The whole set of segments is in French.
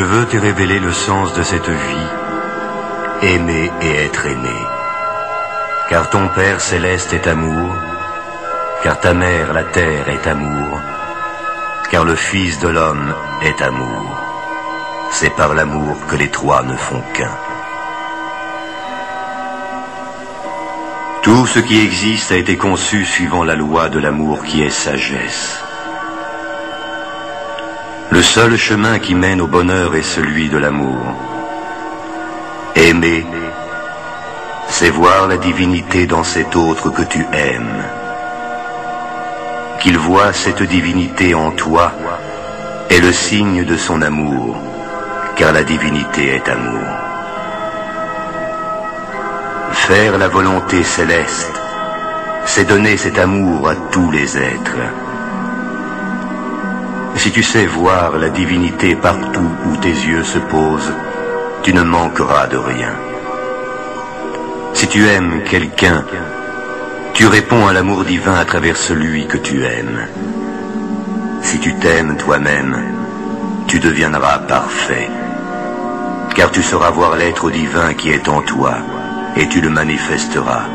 veux te révéler le sens de cette vie, aimer et être aimé. Car ton Père céleste est amour, car ta mère la terre est amour, car le Fils de l'homme est amour. C'est par l'amour que les trois ne font qu'un. Tout ce qui existe a été conçu suivant la loi de l'amour qui est sagesse. Le seul chemin qui mène au bonheur est celui de l'amour. Aimer, c'est voir la divinité dans cet autre que tu aimes. Qu'il voit cette divinité en toi est le signe de son amour, car la divinité est amour. Faire la volonté céleste, c'est donner cet amour à tous les êtres. Si tu sais voir la divinité partout où tes yeux se posent, tu ne manqueras de rien. Si tu aimes quelqu'un, tu réponds à l'amour divin à travers celui que tu aimes. Si tu t'aimes toi-même, tu deviendras parfait, car tu sauras voir l'être divin qui est en toi, et tu le manifesteras,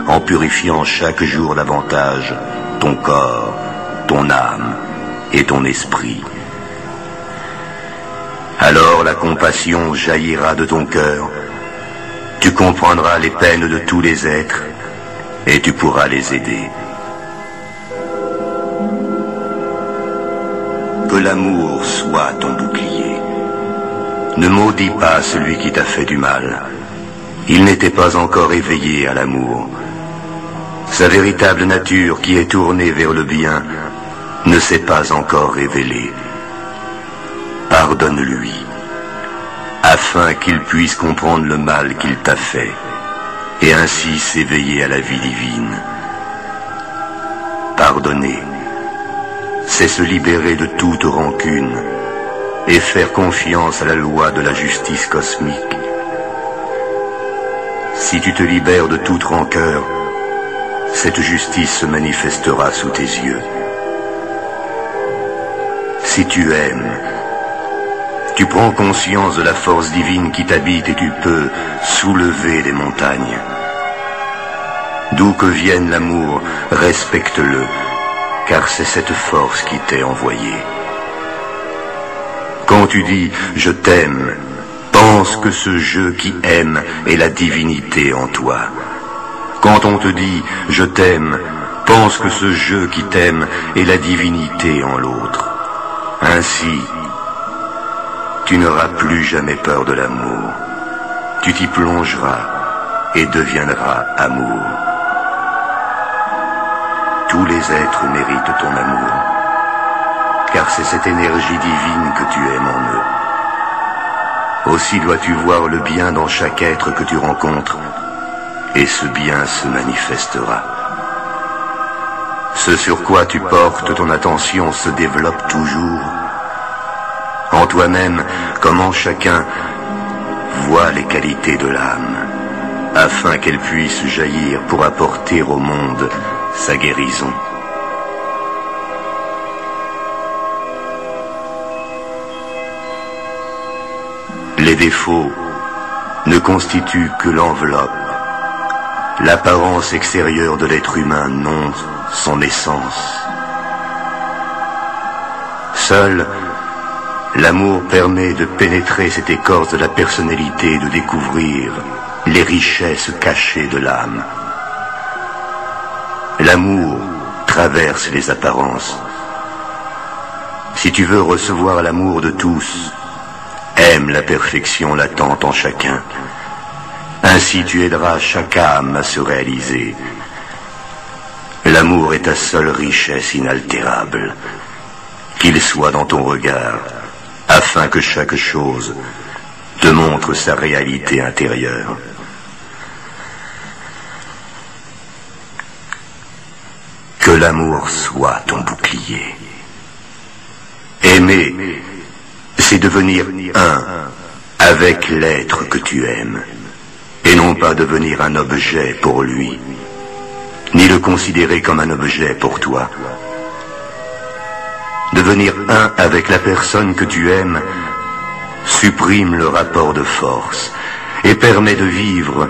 en purifiant chaque jour davantage ton corps, ton âme et ton esprit. Alors la compassion jaillira de ton cœur, tu comprendras les peines de tous les êtres, et tu pourras les aider. Que l'amour soit ton bouclier. Ne maudis pas celui qui t'a fait du mal. Il n'était pas encore éveillé à l'amour. Sa véritable nature, qui est tournée vers le bien, ne s'est pas encore révélée. Pardonne-lui, afin qu'il puisse comprendre le mal qu'il t'a fait, et ainsi s'éveiller à la vie divine. Pardonner, c'est se libérer de toute rancune et faire confiance à la loi de la justice cosmique. Si tu te libères de toute rancœur, cette justice se manifestera sous tes yeux. Si tu aimes, tu prends conscience de la force divine qui t'habite et tu peux soulever les montagnes. D'où que vienne l'amour, respecte-le, car c'est cette force qui t'est envoyée. Quand tu dis « je t'aime », pense que ce je qui aime est la divinité en toi. Quand on te dit « je t'aime », pense que ce je qui t'aime est la divinité en l'autre. Ainsi, tu n'auras plus jamais peur de l'amour. Tu t'y plongeras et deviendras amour. Tous les êtres méritent ton amour, car c'est cette énergie divine que tu aimes en eux. Aussi dois-tu voir le bien dans chaque être que tu rencontres, et ce bien se manifestera. Ce sur quoi tu portes ton attention se développe toujours. En toi-même, comme en chacun, vois les qualités de l'âme, afin qu'elle puisse jaillir pour apporter au monde sa guérison. Les défauts ne constituent que l'enveloppe, l'apparence extérieure de l'être humain, non son essence. Seul l'amour permet de pénétrer cette écorce de la personnalité et de découvrir les richesses cachées de l'âme. L'amour traverse les apparences. Si tu veux recevoir l'amour de tous, aime la perfection latente en chacun. Ainsi tu aideras chaque âme à se réaliser. L'amour est ta seule richesse inaltérable. Qu'il soit dans ton regard, afin que chaque chose te montre sa réalité intérieure. Que l'amour soit ton bouclier. Aimer, c'est devenir un avec l'être que tu aimes, et non pas devenir un objet pour lui, ni le considérer comme un objet pour toi. Devenir un avec la personne que tu aimes, supprime le rapport de force et permet de vivre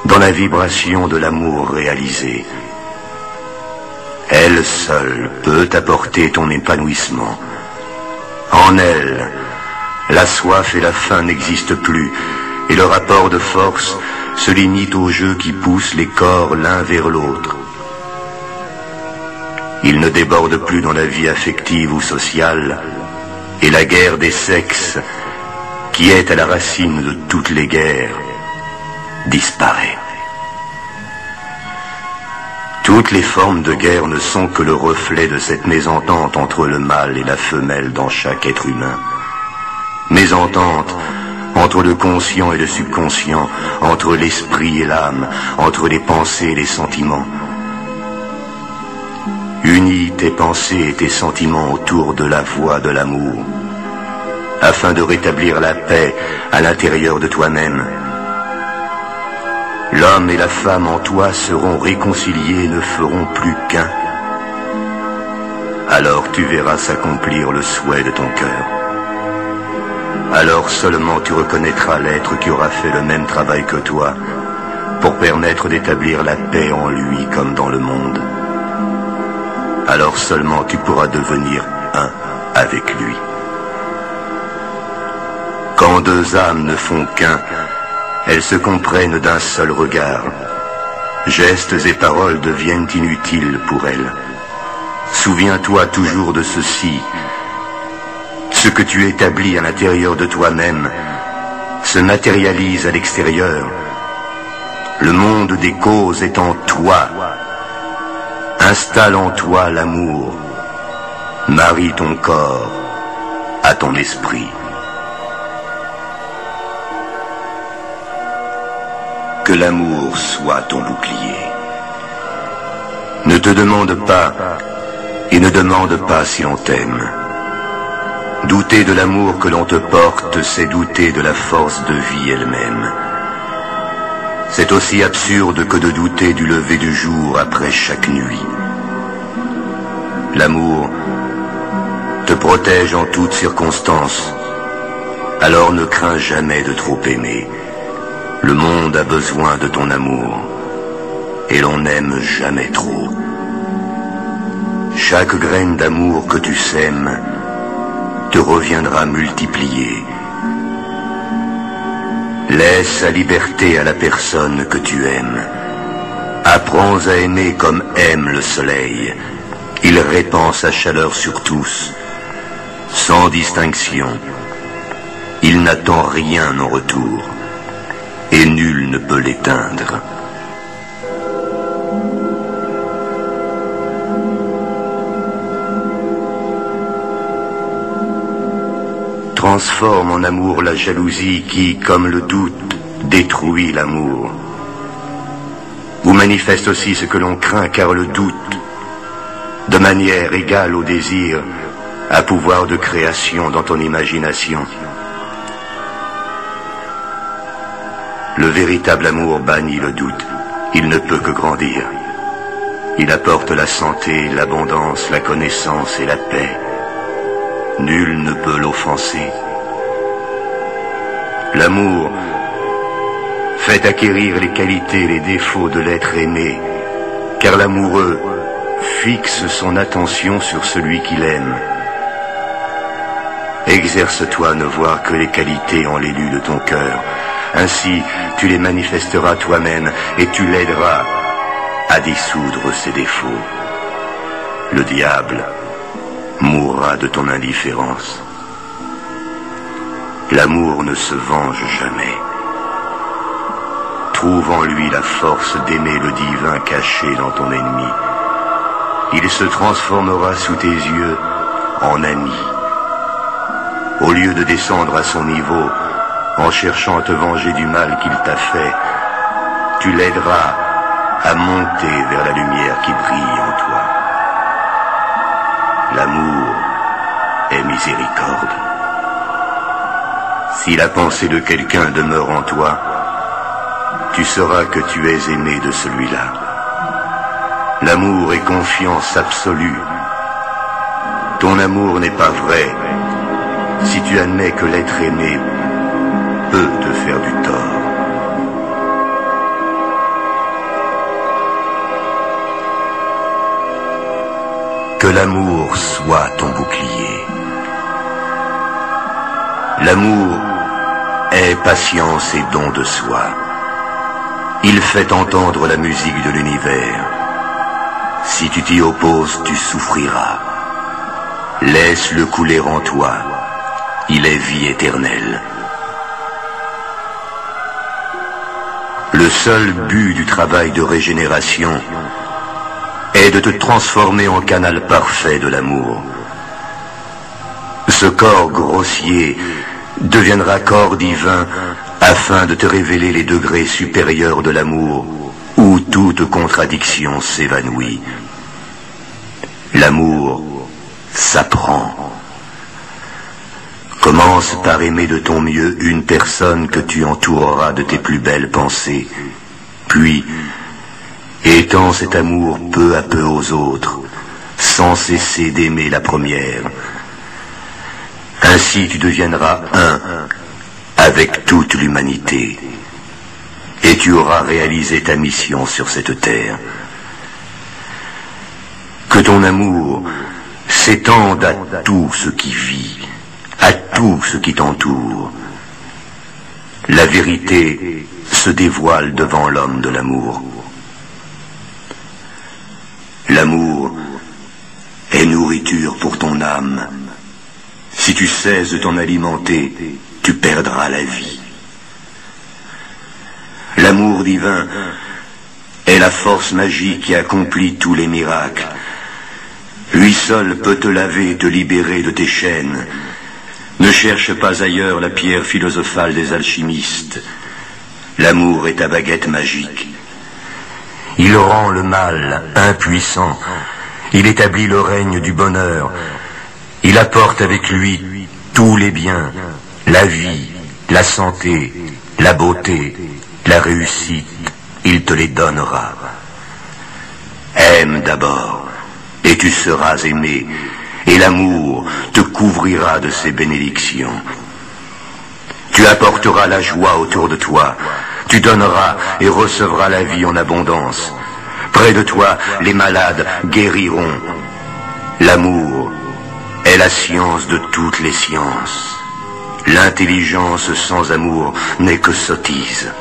dans la vibration de l'amour réalisé. Elle seule peut apporter ton épanouissement. En elle, la soif et la faim n'existent plus, et le rapport de force se limite au jeu qui pousse les corps l'un vers l'autre. Il ne déborde plus dans la vie affective ou sociale, et la guerre des sexes, qui est à la racine de toutes les guerres, disparaît. Toutes les formes de guerre ne sont que le reflet de cette mésentente entre le mâle et la femelle dans chaque être humain. Mésentente entre le conscient et le subconscient, entre l'esprit et l'âme, entre les pensées et les sentiments. Unis tes pensées et tes sentiments autour de la voie de l'amour, afin de rétablir la paix à l'intérieur de toi-même. L'homme et la femme en toi seront réconciliés et ne feront plus qu'un. Alors tu verras s'accomplir le souhait de ton cœur. Alors seulement tu reconnaîtras l'être qui aura fait le même travail que toi pour permettre d'établir la paix en lui comme dans le monde. Alors seulement tu pourras devenir un avec lui. Quand deux âmes ne font qu'un, elles se comprennent d'un seul regard. Gestes et paroles deviennent inutiles pour elles. Souviens-toi toujours de ceci. Ce que tu établis à l'intérieur de toi-même se matérialise à l'extérieur. Le monde des causes est en toi. Installe en toi l'amour. Marie ton corps à ton esprit. Que l'amour soit ton bouclier. Ne te demande pas et ne demande pas si l'on t'aime. Douter de l'amour que l'on te porte, c'est douter de la force de vie elle-même. C'est aussi absurde que de douter du lever du jour après chaque nuit. L'amour te protège en toutes circonstances. Alors ne crains jamais de trop aimer. Le monde a besoin de ton amour, et l'on n'aime jamais trop. Chaque graine d'amour que tu sèmes te reviendra multipliée. Laisse la liberté à la personne que tu aimes. Apprends à aimer comme aime le soleil. Il répand sa chaleur sur tous, sans distinction. Il n'attend rien en retour, et nul ne peut l'éteindre. Transforme en amour la jalousie qui, comme le doute, détruit l'amour. Ou manifeste aussi ce que l'on craint, car le doute, de manière égale au désir, a pouvoir de création dans ton imagination. Le véritable amour bannit le doute. Il ne peut que grandir. Il apporte la santé, l'abondance, la connaissance et la paix. Nul ne peut l'offenser. L'amour fait acquérir les qualités et les défauts de l'être aimé, car l'amoureux fixe son attention sur celui qu'il aime. Exerce-toi à ne voir que les qualités en l'élu de ton cœur. Ainsi, tu les manifesteras toi-même et tu l'aideras à dissoudre ses défauts. Le diable mourra de ton indifférence. L'amour ne se venge jamais. Trouve en lui la force d'aimer le divin caché dans ton ennemi. Il se transformera sous tes yeux en ami. Au lieu de descendre à son niveau, en cherchant à te venger du mal qu'il t'a fait, tu l'aideras à monter vers la lumière qui brille en toi. L'amour est miséricorde. Si la pensée de quelqu'un demeure en toi, tu sauras que tu es aimé de celui-là. L'amour est confiance absolue. Ton amour n'est pas vrai, si tu admets que l'être aimé peut te faire du tort. Que l'amour soit ton bouclier. L'amour est patience et don de soi. Il fait entendre la musique de l'univers. Si tu t'y opposes, tu souffriras. Laisse-le couler en toi. Il est vie éternelle. Le seul but du travail de régénération est de te transformer en canal parfait de l'amour. Ce corps grossier deviendra corps divin afin de te révéler les degrés supérieurs de l'amour où toute contradiction s'évanouit. L'amour s'apprend. Commence par aimer de ton mieux une personne que tu entoureras de tes plus belles pensées, puis étends cet amour peu à peu aux autres, sans cesser d'aimer la première. Ainsi tu deviendras un avec toute l'humanité, et tu auras réalisé ta mission sur cette terre. Que ton amour s'étende à tout ce qui vit, à tout ce qui t'entoure. La vérité se dévoile devant l'homme de l'amour. L'amour est nourriture pour ton âme. Si tu cesses de t'en alimenter, tu perdras la vie. L'amour divin est la force magique qui accomplit tous les miracles. Lui seul peut te laver et te libérer de tes chaînes. Ne cherche pas ailleurs la pierre philosophale des alchimistes. L'amour est ta baguette magique. Il rend le mal impuissant. Il établit le règne du bonheur. Il apporte avec lui tous les biens, la vie, la santé, la beauté, la réussite. Il te les donnera. Aime d'abord, et tu seras aimé, et l'amour te couvrira de ses bénédictions. Tu apporteras la joie autour de toi. Tu donneras et recevras la vie en abondance. Près de toi, les malades guériront. L'amour est la science de toutes les sciences. L'intelligence sans amour n'est que sottise.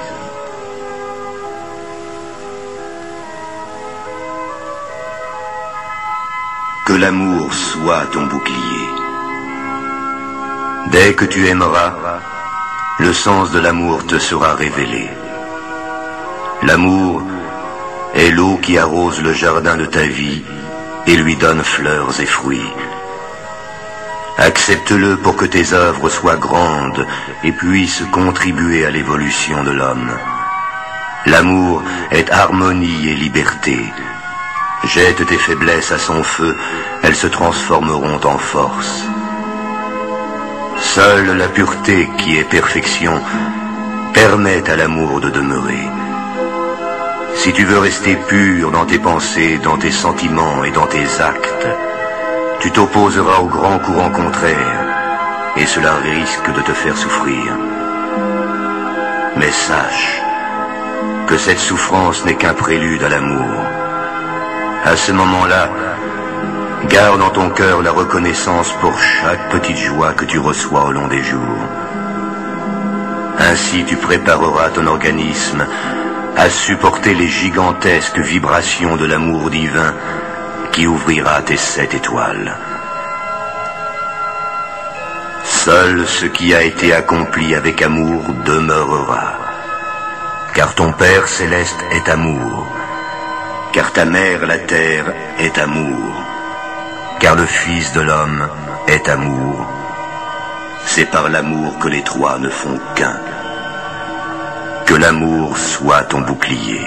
Que l'amour soit ton bouclier. Dès que tu aimeras, le sens de l'amour te sera révélé. L'amour est l'eau qui arrose le jardin de ta vie et lui donne fleurs et fruits. Accepte-le pour que tes œuvres soient grandes et puissent contribuer à l'évolution de l'homme. L'amour est harmonie et liberté. Jette tes faiblesses à son feu, elles se transformeront en force. Seule la pureté qui est perfection permet à l'amour de demeurer. Si tu veux rester pur dans tes pensées, dans tes sentiments et dans tes actes, tu t'opposeras au grand courant contraire, et cela risque de te faire souffrir. Mais sache que cette souffrance n'est qu'un prélude à l'amour. À ce moment-là, garde dans ton cœur la reconnaissance pour chaque petite joie que tu reçois au long des jours. Ainsi tu prépareras ton organisme à supporter les gigantesques vibrations de l'amour divin qui ouvrira tes 7 étoiles. Seul ce qui a été accompli avec amour demeurera. Car ton Père céleste est amour. Car ta mère, la terre, est amour. Car le Fils de l'homme est amour. C'est par l'amour que les trois ne font qu'un. Que l'amour soit ton bouclier.